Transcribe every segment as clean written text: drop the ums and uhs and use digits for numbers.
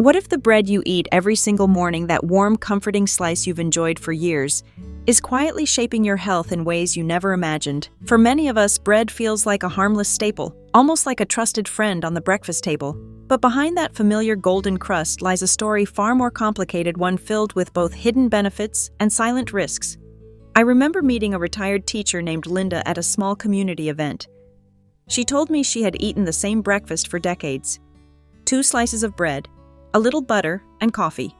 What if the bread you eat every single morning, that warm, comforting slice you've enjoyed for years, is quietly shaping your health in ways you never imagined? For many of us, bread feels like a harmless staple, almost like a trusted friend on the breakfast table. But behind that familiar golden crust lies a story far more complicated, one filled with both hidden benefits and silent risks. I remember meeting a retired teacher named Linda at a small community event. She told me she had eaten the same breakfast for decades: 2 slices of bread, a little butter, and coffee.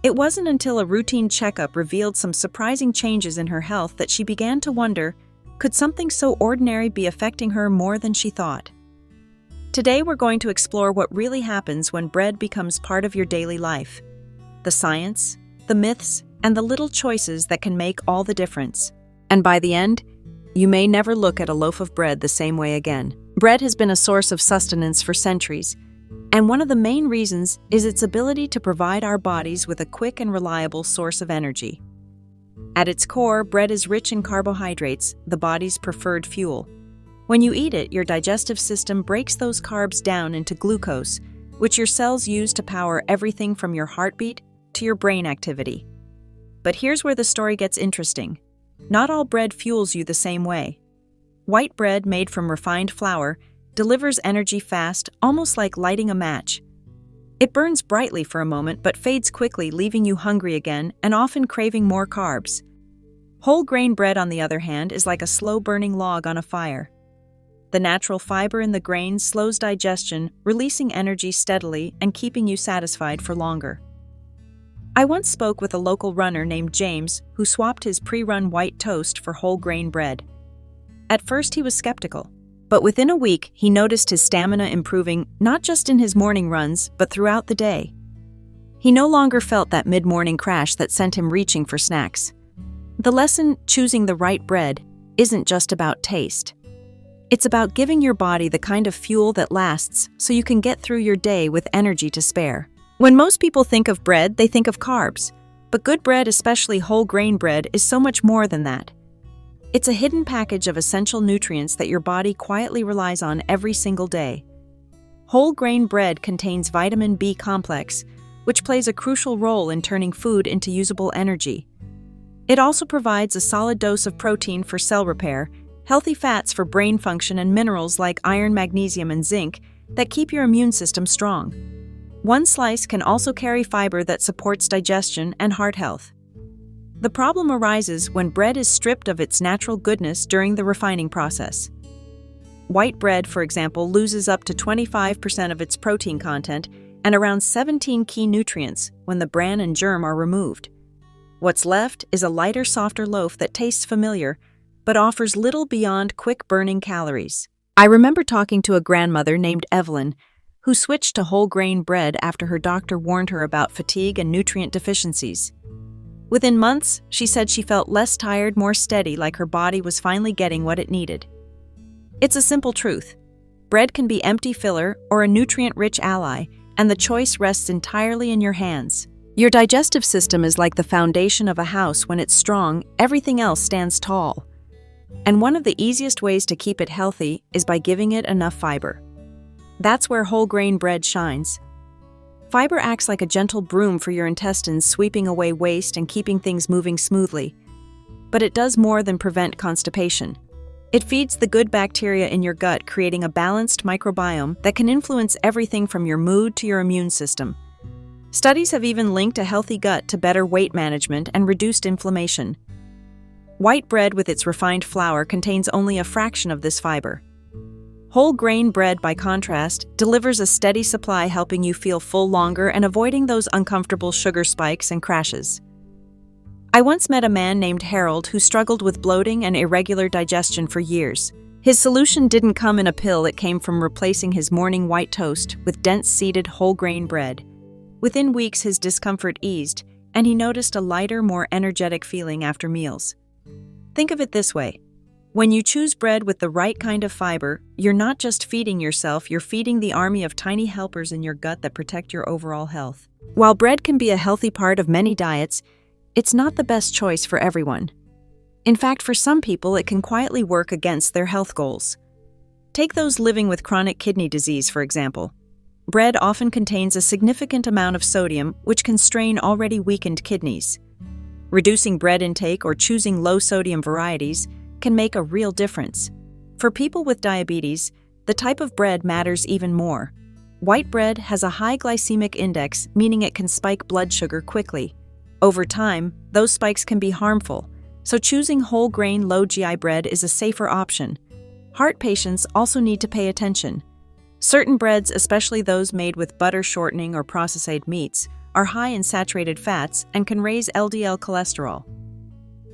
It wasn't until a routine checkup revealed some surprising changes in her health that she began to wonder, could something so ordinary be affecting her more than she thought? Today we're going to explore what really happens when bread becomes part of your daily life. The science, the myths, and the little choices that can make all the difference. And by the end, you may never look at a loaf of bread the same way again. Bread has been a source of sustenance for centuries, and one of the main reasons is its ability to provide our bodies with a quick and reliable source of energy. At its core, bread is rich in carbohydrates, the body's preferred fuel. When you eat it, your digestive system breaks those carbs down into glucose, which your cells use to power everything from your heartbeat to your brain activity. But here's where the story gets interesting. Not all bread fuels you the same way. White bread made from refined flour delivers energy fast, almost like lighting a match. It burns brightly for a moment but fades quickly, leaving you hungry again and often craving more carbs. Whole grain bread, on the other hand, is like a slow-burning log on a fire. The natural fiber in the grain slows digestion, releasing energy steadily and keeping you satisfied for longer. I once spoke with a local runner named James who swapped his pre-run white toast for whole grain bread. At first he was skeptical, but within a week he noticed his stamina improving, not just in his morning runs, but throughout the day. He no longer felt that mid-morning crash that sent him reaching for snacks. The lesson, choosing the right bread, isn't just about taste. It's about giving your body the kind of fuel that lasts so you can get through your day with energy to spare. When most people think of bread, they think of carbs. But good bread, especially whole grain bread, is so much more than that. It's a hidden package of essential nutrients that your body quietly relies on every single day. Whole grain bread contains vitamin B complex, which plays a crucial role in turning food into usable energy. It also provides a solid dose of protein for cell repair, healthy fats for brain function, and minerals like iron, magnesium, and zinc that keep your immune system strong. One slice can also carry fiber that supports digestion and heart health. The problem arises when bread is stripped of its natural goodness during the refining process. White bread, for example, loses up to 25% of its protein content and around 17 key nutrients when the bran and germ are removed. What's left is a lighter, softer loaf that tastes familiar, but offers little beyond quick-burning calories. I remember talking to a grandmother named Evelyn, who switched to whole grain bread after her doctor warned her about fatigue and nutrient deficiencies. Within months, she said she felt less tired, more steady, like her body was finally getting what it needed. It's a simple truth. Bread can be empty filler or a nutrient-rich ally, and the choice rests entirely in your hands. Your digestive system is like the foundation of a house. When it's strong, everything else stands tall. And one of the easiest ways to keep it healthy is by giving it enough fiber. That's where whole grain bread shines. Fiber acts like a gentle broom for your intestines, sweeping away waste and keeping things moving smoothly. But it does more than prevent constipation. It feeds the good bacteria in your gut, creating a balanced microbiome that can influence everything from your mood to your immune system. Studies have even linked a healthy gut to better weight management and reduced inflammation. White bread with its refined flour contains only a fraction of this fiber. Whole grain bread, by contrast, delivers a steady supply, helping you feel full longer and avoiding those uncomfortable sugar spikes and crashes. I once met a man named Harold who struggled with bloating and irregular digestion for years. His solution didn't come in a pill, it came from replacing his morning white toast with dense-seeded whole grain bread. Within weeks, his discomfort eased, and he noticed a lighter, more energetic feeling after meals. Think of it this way. When you choose bread with the right kind of fiber, you're not just feeding yourself, you're feeding the army of tiny helpers in your gut that protect your overall health. While bread can be a healthy part of many diets, it's not the best choice for everyone. In fact, for some people, it can quietly work against their health goals. Take those living with chronic kidney disease, for example. Bread often contains a significant amount of sodium, which can strain already weakened kidneys. Reducing bread intake or choosing low-sodium varieties can make a real difference. For people with diabetes, the type of bread matters even more. White bread has a high glycemic index, meaning it can spike blood sugar quickly. Over time, those spikes can be harmful, so choosing whole grain low GI bread is a safer option. Heart patients also need to pay attention. Certain breads, especially those made with butter shortening or processed meats, are high in saturated fats and can raise LDL cholesterol.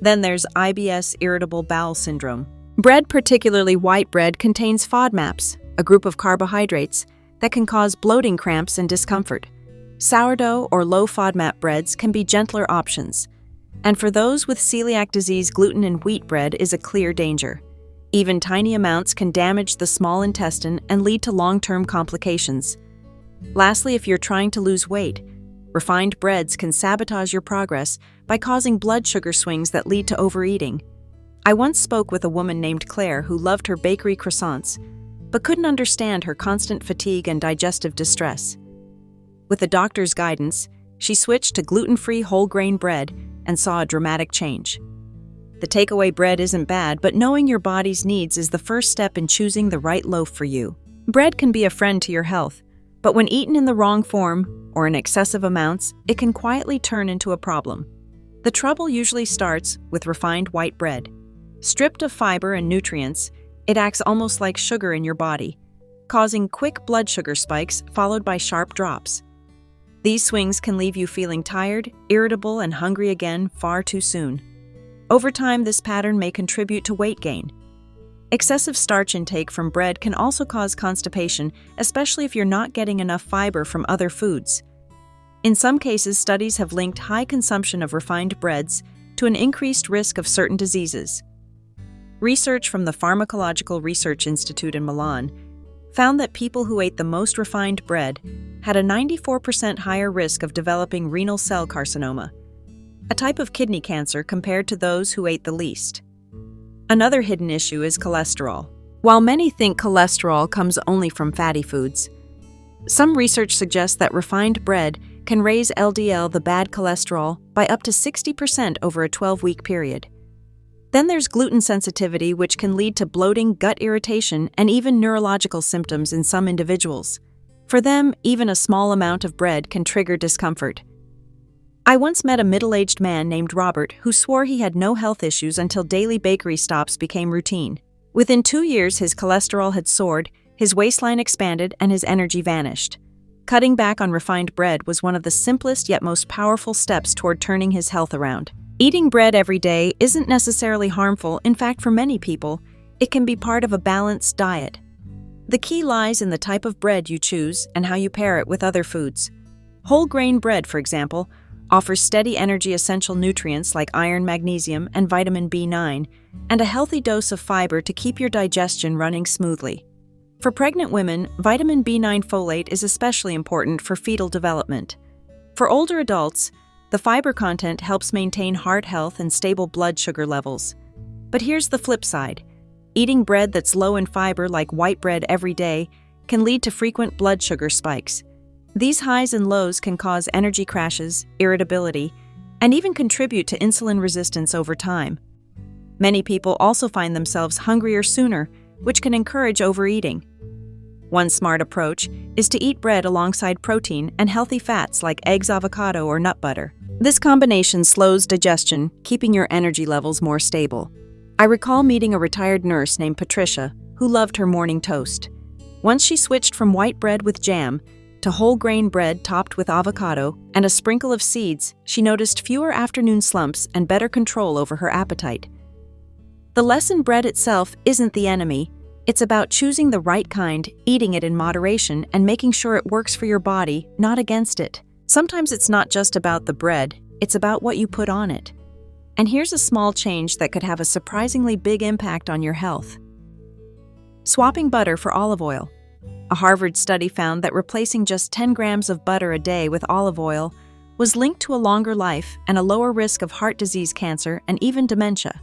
Then there's IBS, irritable bowel syndrome. Bread, particularly white bread, contains FODMAPs, a group of carbohydrates that can cause bloating cramps and discomfort. Sourdough or low FODMAP breads can be gentler options. And for those with celiac disease, gluten in wheat bread is a clear danger. Even tiny amounts can damage the small intestine and lead to long-term complications. Lastly, if you're trying to lose weight, refined breads can sabotage your progress by causing blood sugar swings that lead to overeating. I once spoke with a woman named Claire who loved her bakery croissants, but couldn't understand her constant fatigue and digestive distress. With the doctor's guidance, she switched to gluten-free whole grain bread and saw a dramatic change. The takeaway bread isn't bad, but knowing your body's needs is the first step in choosing the right loaf for you. Bread can be a friend to your health, but when eaten in the wrong form or in excessive amounts, it can quietly turn into a problem. The trouble usually starts with refined white bread. Stripped of fiber and nutrients, it acts almost like sugar in your body, causing quick blood sugar spikes followed by sharp drops. These swings can leave you feeling tired, irritable, and hungry again far too soon. Over time, this pattern may contribute to weight gain. Excessive starch intake from bread can also cause constipation, especially if you're not getting enough fiber from other foods. In some cases, studies have linked high consumption of refined breads to an increased risk of certain diseases. Research from the Pharmacological Research Institute in Milan found that people who ate the most refined bread had a 94% higher risk of developing renal cell carcinoma, a type of kidney cancer, compared to those who ate the least. Another hidden issue is cholesterol. While many think cholesterol comes only from fatty foods, some research suggests that refined bread can raise LDL, the bad cholesterol, by up to 60% over a 12-week period. Then there's gluten sensitivity, which can lead to bloating, gut irritation, and even neurological symptoms in some individuals. For them, even a small amount of bread can trigger discomfort. I once met a middle-aged man named Robert who swore he had no health issues until daily bakery stops became routine. Within 2 years, his cholesterol had soared, his waistline expanded, and his energy vanished. Cutting back on refined bread was one of the simplest yet most powerful steps toward turning his health around. Eating bread every day isn't necessarily harmful. In fact, for many people, it can be part of a balanced diet. The key lies in the type of bread you choose and how you pair it with other foods. Whole grain bread, for example, offers steady energy essential nutrients like iron, magnesium, and vitamin B9, and a healthy dose of fiber to keep your digestion running smoothly. For pregnant women, vitamin B9 folate is especially important for fetal development. For older adults, the fiber content helps maintain heart health and stable blood sugar levels. But here's the flip side. Eating bread that's low in fiber, like white bread, every day can lead to frequent blood sugar spikes. These highs and lows can cause energy crashes, irritability, and even contribute to insulin resistance over time. Many people also find themselves hungrier sooner, which can encourage overeating. One smart approach is to eat bread alongside protein and healthy fats like eggs, avocado, or nut butter. This combination slows digestion, keeping your energy levels more stable. I recall meeting a retired nurse named Patricia who loved her morning toast. Once she switched from white bread with jam to whole grain bread topped with avocado and a sprinkle of seeds, she noticed fewer afternoon slumps and better control over her appetite. The lesson: bread itself isn't the enemy. It's about choosing the right kind, eating it in moderation, and making sure it works for your body, not against it. Sometimes it's not just about the bread, it's about what you put on it. And here's a small change that could have a surprisingly big impact on your health. Swapping butter for olive oil. A Harvard study found that replacing just 10 grams of butter a day with olive oil was linked to a longer life and a lower risk of heart disease, cancer, and even dementia.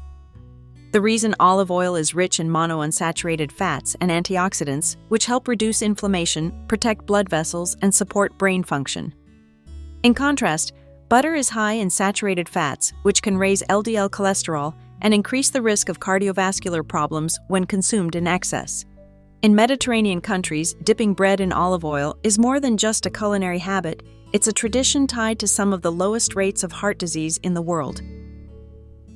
The reason olive oil is rich in monounsaturated fats and antioxidants, which help reduce inflammation, protect blood vessels, and support brain function. In contrast, butter is high in saturated fats, which can raise LDL cholesterol and increase the risk of cardiovascular problems when consumed in excess. In Mediterranean countries, dipping bread in olive oil is more than just a culinary habit, it's a tradition tied to some of the lowest rates of heart disease in the world.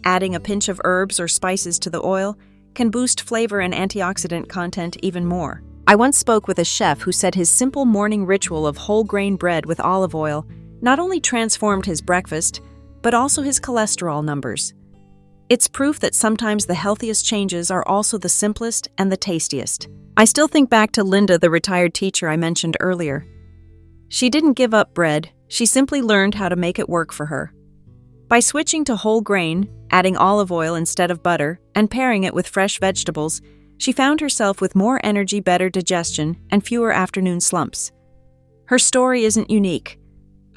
Adding a pinch of herbs or spices to the oil can boost flavor and antioxidant content even more. I once spoke with a chef who said his simple morning ritual of whole grain bread with olive oil not only transformed his breakfast, but also his cholesterol numbers. It's proof that sometimes the healthiest changes are also the simplest and the tastiest. I still think back to Linda, the retired teacher I mentioned earlier. She didn't give up bread, she simply learned how to make it work for her. By switching to whole grain, adding olive oil instead of butter, and pairing it with fresh vegetables, she found herself with more energy, better digestion, and fewer afternoon slumps. Her story isn't unique.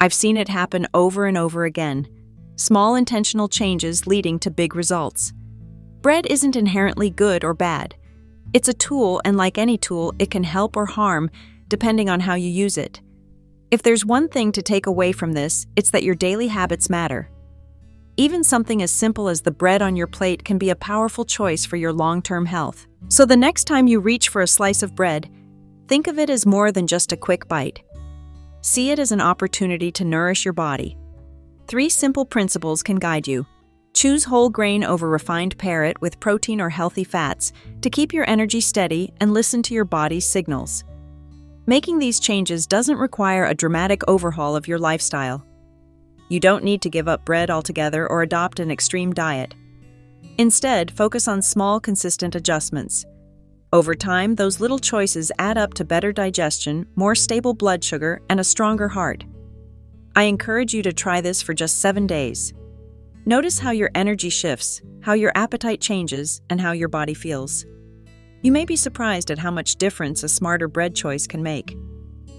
I've seen it happen over and over again. Small intentional changes leading to big results. Bread isn't inherently good or bad. It's a tool, and like any tool, it can help or harm depending on how you use it. If there's one thing to take away from this, it's that your daily habits matter. Even something as simple as the bread on your plate can be a powerful choice for your long-term health. So the next time you reach for a slice of bread, think of it as more than just a quick bite. See it as an opportunity to nourish your body. 3 simple principles can guide you. Choose whole grain over refined. Pair it with protein or healthy fats to keep your energy steady and listen to your body's signals. Making these changes doesn't require a dramatic overhaul of your lifestyle. You don't need to give up bread altogether or adopt an extreme diet. Instead, focus on small, consistent adjustments. Over time, those little choices add up to better digestion, more stable blood sugar, and a stronger heart. I encourage you to try this for just 7 days. Notice how your energy shifts, how your appetite changes, and how your body feels. You may be surprised at how much difference a smarter bread choice can make.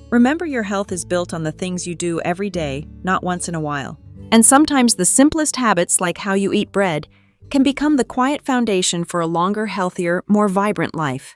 Remember, your health is built on the things you do every day, not once in a while. And sometimes the simplest habits, like how you eat bread, can become the quiet foundation for a longer, healthier, more vibrant life.